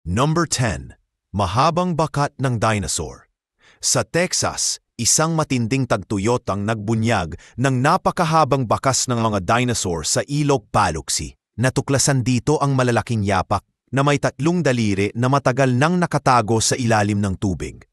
Number 10. Mahabang bakat ng dinosaur. Sa Texas, isang matinding tagtuyot ang nagbunyag ng napakahabang bakas ng mga dinosaur sa ilog Paluxy. Natuklasan dito ang malalaking yapak na may 3 daliri na matagal nang nakatago sa ilalim ng tubig.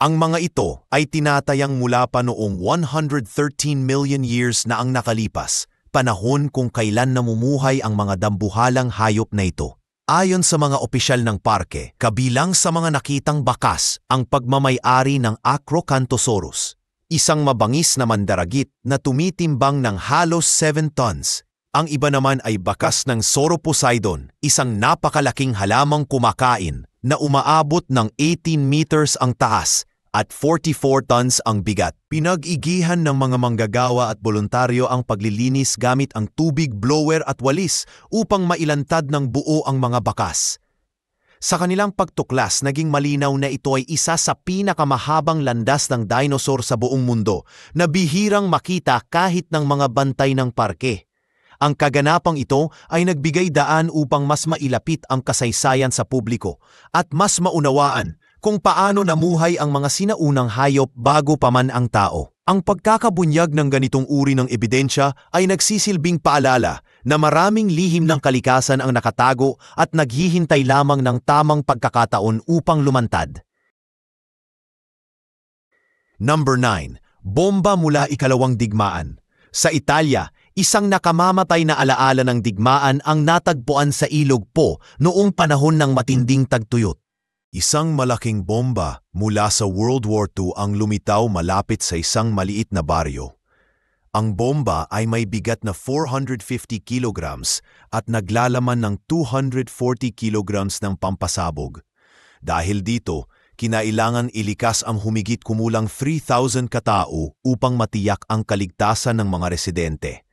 Ang mga ito ay tinatayang mula pa noong 113 million years na ang nakalipas, panahon kung kailan namumuhay ang mga dambuhalang hayop na ito. Ayon sa mga opisyal ng parke, kabilang sa mga nakitang bakas ang pagmamay-ari ng Acrocanthosaurus, isang mabangis na mandaragit na tumitimbang ng halos 7 tons. Ang iba naman ay bakas ng Sauroposeidon, isang napakalaking halamang kumakain na umaabot ng 18 meters ang taas at 44 tons ang bigat. Pinag-igihan ng mga manggagawa at voluntaryo ang paglilinis gamit ang tubig, blower at walis upang mailantad ng buo ang mga bakas. Sa kanilang pagtuklas, naging malinaw na ito ay isa sa pinakamahabang landas ng dinosaur sa buong mundo na bihirang makita kahit ng mga bantay ng parke. Ang kaganapang ito ay nagbigay daan upang mas mailapit ang kasaysayan sa publiko at mas maunawaan kung paano namuhay ang mga sinaunang hayop bago pa man ang tao. Ang pagkakabunyag ng ganitong uri ng ebidensya ay nagsisilbing paalala na maraming lihim ng kalikasan ang nakatago at naghihintay lamang ng tamang pagkakataon upang lumantad. Number 9. Bomba mula ikalawang digmaan. Sa Italia, isang nakamamatay na alaala ng digmaan ang natagpuan sa ilog Po noong panahon ng matinding tagtuyot. Isang malaking bomba mula sa World War II ang lumitaw malapit sa isang maliit na baryo. Ang bomba ay may bigat na 450 kilograms at naglalaman ng 240 kilograms ng pampasabog. Dahil dito, kinailangan ilikas ang humigit kumulang 3,000 katao upang matiyak ang kaligtasan ng mga residente.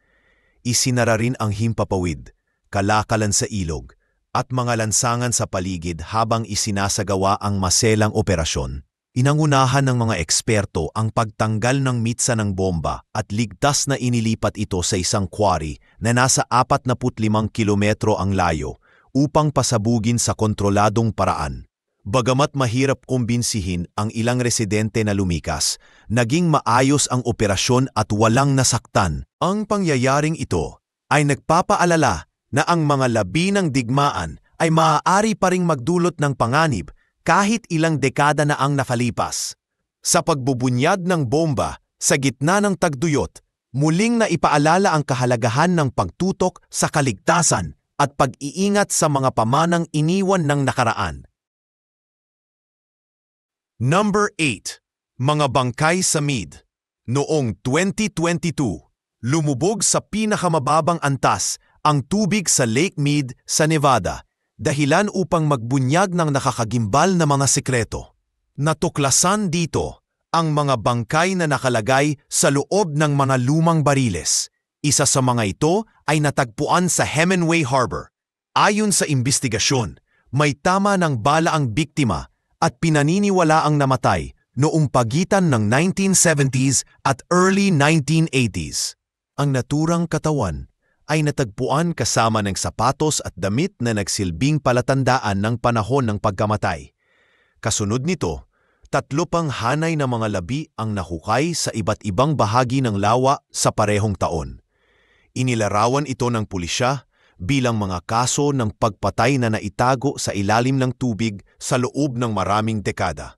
Isinara rin ang himpapawid, kalakalan sa ilog, at mga lansangan sa paligid habang isinasagawa ang maselang operasyon. Inangunahan ng mga eksperto ang pagtanggal ng mitsa ng bomba at ligtas na inilipat ito sa isang quarry na nasa 45 kilometro ang layo upang pasabugin sa kontroladong paraan. Bagamat mahirap kumbinsihin ang ilang residente na lumikas, naging maayos ang operasyon at walang nasaktan. Ang pangyayaring ito ay nagpapaalala na ang mga labi ng digmaan ay maaari pa ring magdulot ng panganib kahit ilang dekada na ang nakalipas. Sa pagbubunyag ng bomba sa gitna ng tagduyot, muling na ipaalala ang kahalagahan ng pagtutok sa kaligtasan at pag-iingat sa mga pamanang iniwan ng nakaraan. Number 8. Mga bangkay sa Mead. Noong 2022, lumubog sa pinakamababang antas ang tubig sa Lake Mead sa Nevada, dahilan upang magbunyag ng nakakagimbal na mga sekreto. Natuklasan dito ang mga bangkay na nakalagay sa loob ng mga lumang bariles. Isa sa mga ito ay natagpuan sa Hemingway Harbor. Ayon sa imbestigasyon, may tama ng bala ang biktima at pinaniniwala ang namatay noong pagitan ng 1970s at early 1980s. Ang naturang katawan ay natagpuan kasama ng sapatos at damit na nagsilbing palatandaan ng panahon ng pagkamatay. Kasunod nito, 3 pang hanay na mga labi ang nahukay sa iba't ibang bahagi ng lawa sa parehong taon. Inilarawan ito ng pulisya bilang mga kaso ng pagpatay na naitago sa ilalim ng tubig sa loob ng maraming dekada.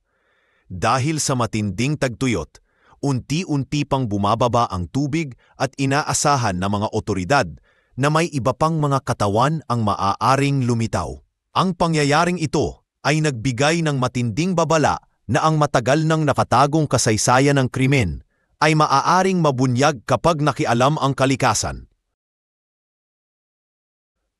Dahil sa matinding tagtuyot, unti-unti pang bumababa ang tubig at inaasahan ng mga otoridad na may iba pang mga katawan ang maaaring lumitaw. Ang pangyayaring ito ay nagbigay ng matinding babala na ang matagal nang nakatagong kasaysayan ng krimen ay maaaring mabunyag kapag nakialam ang kalikasan.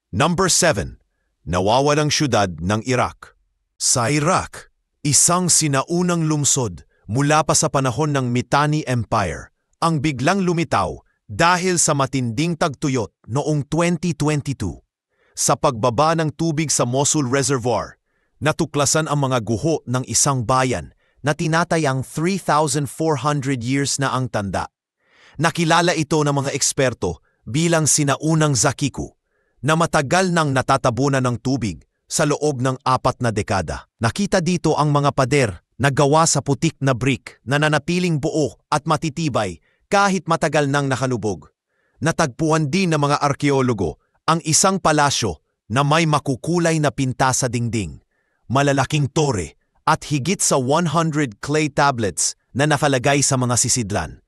Number 7. Nawawalang syudad ng Iraq. Sa Iraq, isang sinaunang lungsod mula pa sa panahon ng Mitanni Empire ang biglang lumitaw dahil sa matinding tagtuyot noong 2022. Sa pagbaba ng tubig sa Mosul Reservoir, natuklasan ang mga guho ng isang bayan na tinatayang 3,400 years na ang tanda. Nakilala ito ng mga eksperto bilang sinaunang Zakiku, na matagal nang natatabunan ng tubig sa loob ng 4 na dekada. Nakita dito ang mga pader na gawa sa putik na brick na nanatiling buo at matitibay kahit matagal nang nakalubog. Natagpuan din ng mga arkeologo ang isang palasyo na may makukulay na pinta sa dingding, malalaking tore at higit sa 100 clay tablets na nakalagay sa mga sisidlan.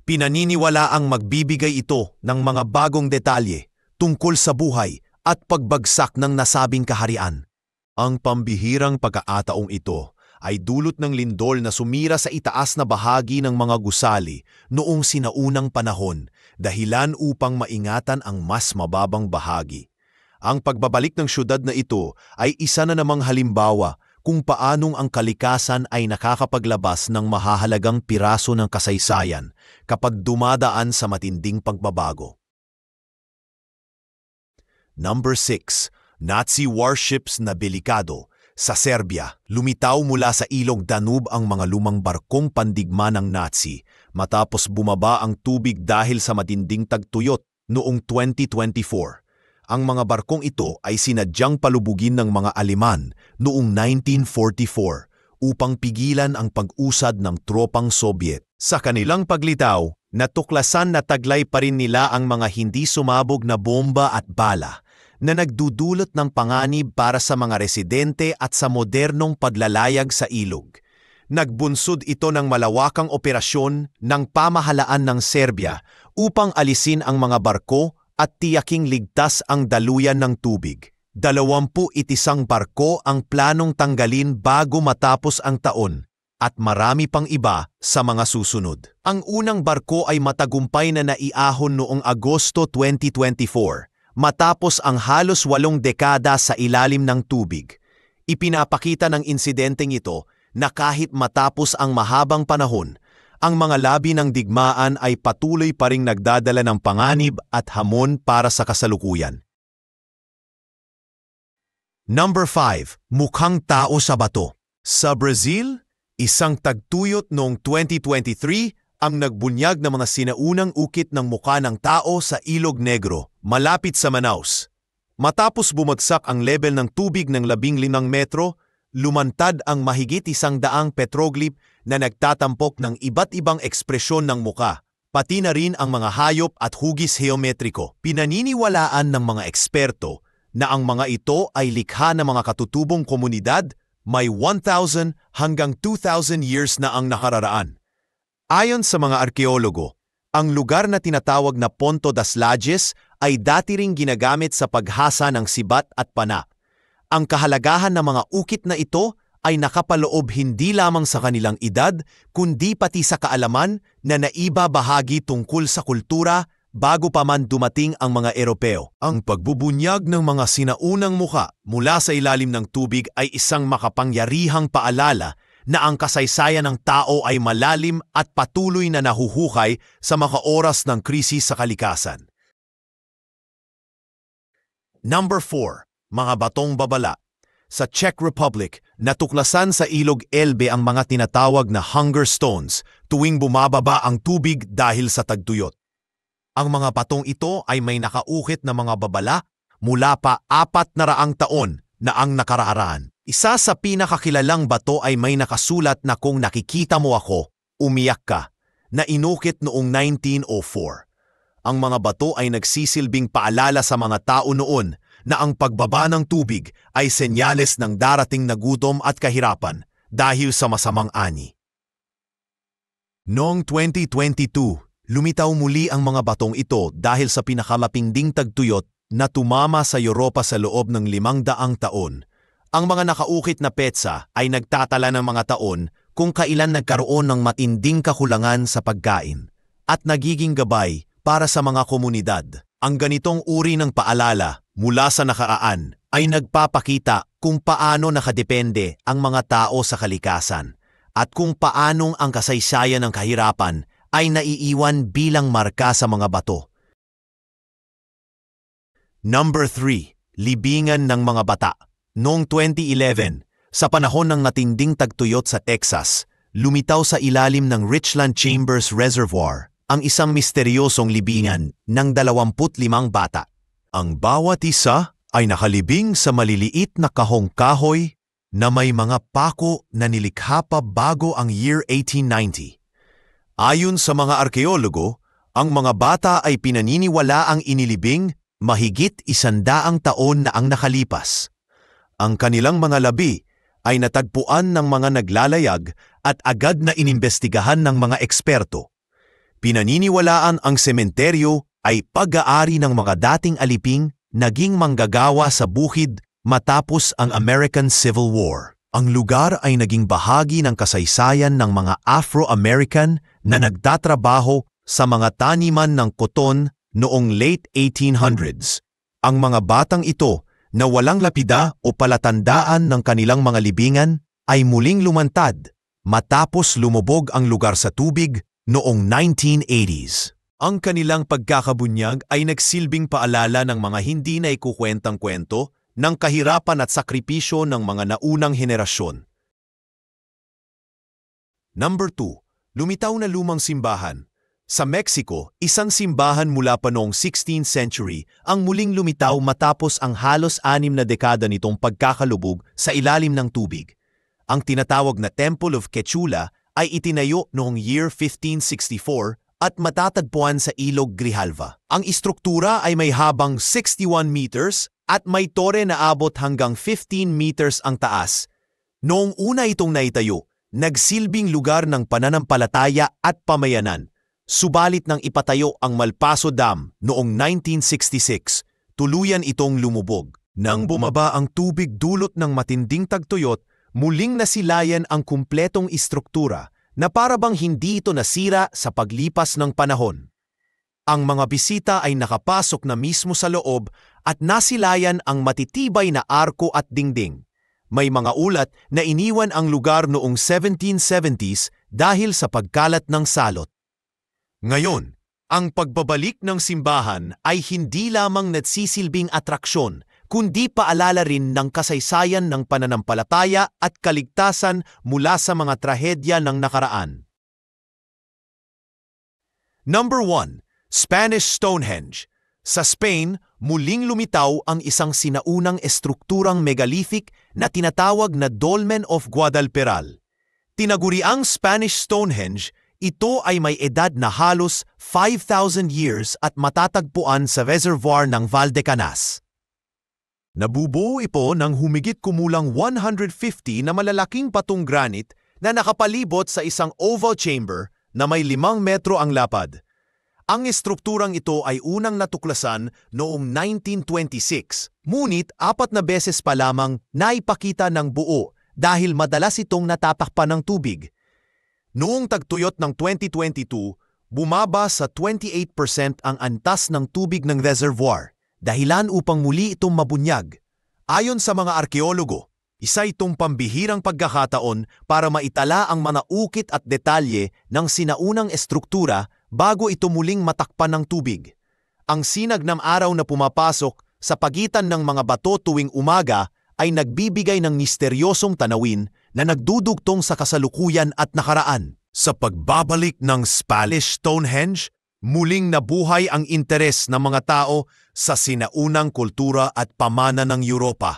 Pinaniniwala ang magbibigay ito ng mga bagong detalye tungkol sa buhay at pagbagsak ng nasabing kaharian. Ang pambihirang pagkakataong ito ay dulot ng lindol na sumira sa itaas na bahagi ng mga gusali noong sinaunang panahon, dahilan upang maingatan ang mas mababang bahagi. Ang pagbabalik ng syudad na ito ay isa na namang halimbawa kung paanong ang kalikasan ay nakakapaglabas ng mahahalagang piraso ng kasaysayan kapag dumadaan sa matinding pagbabago. Number 6. Nazi warships na delikado. Sa Serbia, lumitaw mula sa ilog Danube ang mga lumang barkong pandigma ng Nazi matapos bumaba ang tubig dahil sa matinding tagtuyot noong 2024. Ang mga barkong ito ay sinadyang palubugin ng mga Aleman noong 1944 upang pigilan ang pag-usad ng tropang Soviet. Sa kanilang paglitaw, natuklasan na taglay pa rin nila ang mga hindi sumabog na bomba at bala na nagdudulot ng panganib para sa mga residente at sa modernong paglalayag sa ilog. Nagbunsod ito ng malawakang operasyon ng pamahalaan ng Serbia upang alisin ang mga barko at tiyaking ligtas ang daluyan ng tubig. 21 barko ang planong tanggalin bago matapos ang taon at marami pang iba sa mga susunod. Ang unang barko ay matagumpay na naiahon noong Agosto 2024 matapos ang halos 8 dekada sa ilalim ng tubig. Ipinapakita ng insidenteng ito na kahit matapos ang mahabang panahon, ang mga labi ng digmaan ay patuloy pa ring nagdadala ng panganib at hamon para sa kasalukuyan. Number 5. Mukhang tao sa bato. Sa Brazil, isang tagtuyot noong 2023 ang nagbunyag ng mga sinaunang ukit ng mukha ng tao sa Ilog Negro, malapit sa Manaus. Matapos bumagsak ang level ng tubig ng 15 metro, lumantad ang mahigit 100 petroglyph na nagtatampok ng iba't ibang ekspresyon ng muka, pati na rin ang mga hayop at hugis geometriko. Pinaniniwalaan ng mga eksperto na ang mga ito ay likha ng mga katutubong komunidad may 1,000 hanggang 2,000 years na ang nakararaan. Ayon sa mga arkeologo, ang lugar na tinatawag na Ponto das Lajes ay dati ring ginagamit sa paghasa ng sibat at pana. Ang kahalagahan ng mga ukit na ito ay nakapaloob hindi lamang sa kanilang edad, kundi pati sa kaalaman na naibabahagi tungkol sa kultura bago pa man dumating ang mga Europeo. Ang pagbubunyag ng mga sinaunang mukha mula sa ilalim ng tubig ay isang makapangyarihang paalala na ang kasaysayan ng tao ay malalim at patuloy na nahuhukay sa mga oras ng krisis sa kalikasan. Number 4. Mga batong babala. Sa Czech Republic, natuklasan sa ilog Elbe ang mga tinatawag na hunger stones tuwing bumababa ang tubig dahil sa tagtuyot. Ang mga batong ito ay may nakaukit na mga babala mula pa 400 taon na ang nakararaan. Isa sa pinakakilalang bato ay may nakasulat na kung nakikita mo ako, umiyak ka, na inukit noong 1904. Ang mga bato ay nagsisilbing paalala sa mga tao noon na ang pagbaba ng tubig ay senyales ng darating na gutom at kahirapan dahil sa masamang ani. Noong 2022, lumitaw muli ang mga batong ito dahil sa pinakamapinding tagtuyot na tumama sa Europa sa loob ng 500 taon. Ang mga nakaukit na petsa ay nagtatala ng mga taon kung kailan nagkaroon ng matinding kakulangan sa pagkain at nagiging gabay para sa mga komunidad. Ang ganitong uri ng paalala mula sa nakaraan ay nagpapakita kung paano nakadepende ang mga tao sa kalikasan at kung paanong ang kasaysayan ng kahirapan ay naiiwan bilang marka sa mga bato. Number 3. Libingan ng mga bata. Noong 2011, sa panahon ng matinding tagtuyot sa Texas, lumitaw sa ilalim ng Richland Chambers Reservoir ang isang misteryosong libingan ng 25 bata. Ang bawat isa ay nakalibing sa maliliit na kahong-kahoy na may mga pako na nilikha pa bago ang year 1890. Ayon sa mga arkeologo, ang mga bata ay pinaniniwala ang inilibing mahigit 100 taon na ang nakalipas. Ang kanilang mga labi ay natagpuan ng mga naglalayag at agad na inimbestigahan ng mga eksperto. Pinaniniwalaan ang sementeryo ay pag-aari ng mga dating aliping naging manggagawa sa bukid matapos ang American Civil War. Ang lugar ay naging bahagi ng kasaysayan ng mga Afro-American na nagtatrabaho sa mga taniman ng koton noong late 1800s. Ang mga batang ito na walang lapida o palatandaan ng kanilang mga libingan ay muling lumantad matapos lumubog ang lugar sa tubig noong 1980s. Ang kanilang pagkakabunyag ay nagsilbing paalala ng mga hindi na ikukwentang kwento ng kahirapan at sakripisyo ng mga naunang henerasyon. Number 2. Lumitaw na lumang simbahan. Sa Mexico, isang simbahan mula pa noong 16th century ang muling lumitaw matapos ang halos 6 na dekada nitong pagkakalubog sa ilalim ng tubig. Ang tinatawag na Temple of Quechula ay itinayo noong year 1564 at matatagpuan sa Ilog Grijalva. Ang istruktura ay may habang 61 meters at may tore na abot hanggang 15 meters ang taas. Noong una itong naitayo, nagsilbing lugar ng pananampalataya at pamayanan. Subalit nang ipatayo ang Malpaso Dam noong 1966, tuluyan itong lumubog. Nang bumaba ang tubig dulot ng matinding tagtuyot, muling nasilayan ang kumpletong istruktura na para bang hindi ito nasira sa paglipas ng panahon. Ang mga bisita ay nakapasok na mismo sa loob at nasilayan ang matitibay na arko at dingding. May mga ulat na iniwan ang lugar noong 1770s dahil sa pagkalat ng salot. Ngayon, ang pagbabalik ng simbahan ay hindi lamang nagsisilbing atraksyon, kundi paalala rin ng kasaysayan ng pananampalataya at kaligtasan mula sa mga trahedya ng nakaraan. Number 1. Spanish Stonehenge. Sa Spain, muling lumitaw ang isang sinaunang estrukturang megalithic na tinatawag na Dolmen of Guadalperal. Tinaguriang Spanish Stonehenge, ito ay may edad na halos 5,000 years at matatagpuan sa reservoir ng Valdecañas. Nabubuo ito ng humigit kumulang 150 na malalaking patong granite na nakapalibot sa isang oval chamber na may 5 metro ang lapad. Ang estrukturang ito ay unang natuklasan noong 1926, ngunit 4 na beses pa lamang naipakita ng buo dahil madalas itong natatakpan ng tubig. Noong tagtuyot ng 2022, bumaba sa 28% ang antas ng tubig ng reservoir, dahilan upang muli itong mabunyag. Ayon sa mga arkeologo, isa itong pambihirang pagkakataon para maitala ang mga ukit at detalye ng sinaunang estruktura bago ito muling matakpan ng tubig. Ang sinag ng araw na pumapasok sa pagitan ng mga bato tuwing umaga ay nagbibigay ng misteryosong tanawin na nagdudugtong sa kasalukuyan at nakaraan. Sa pagbabalik ng Spanish Stonehenge, muling nabuhay ang interes ng mga tao sa sinaunang kultura at pamana ng Europa.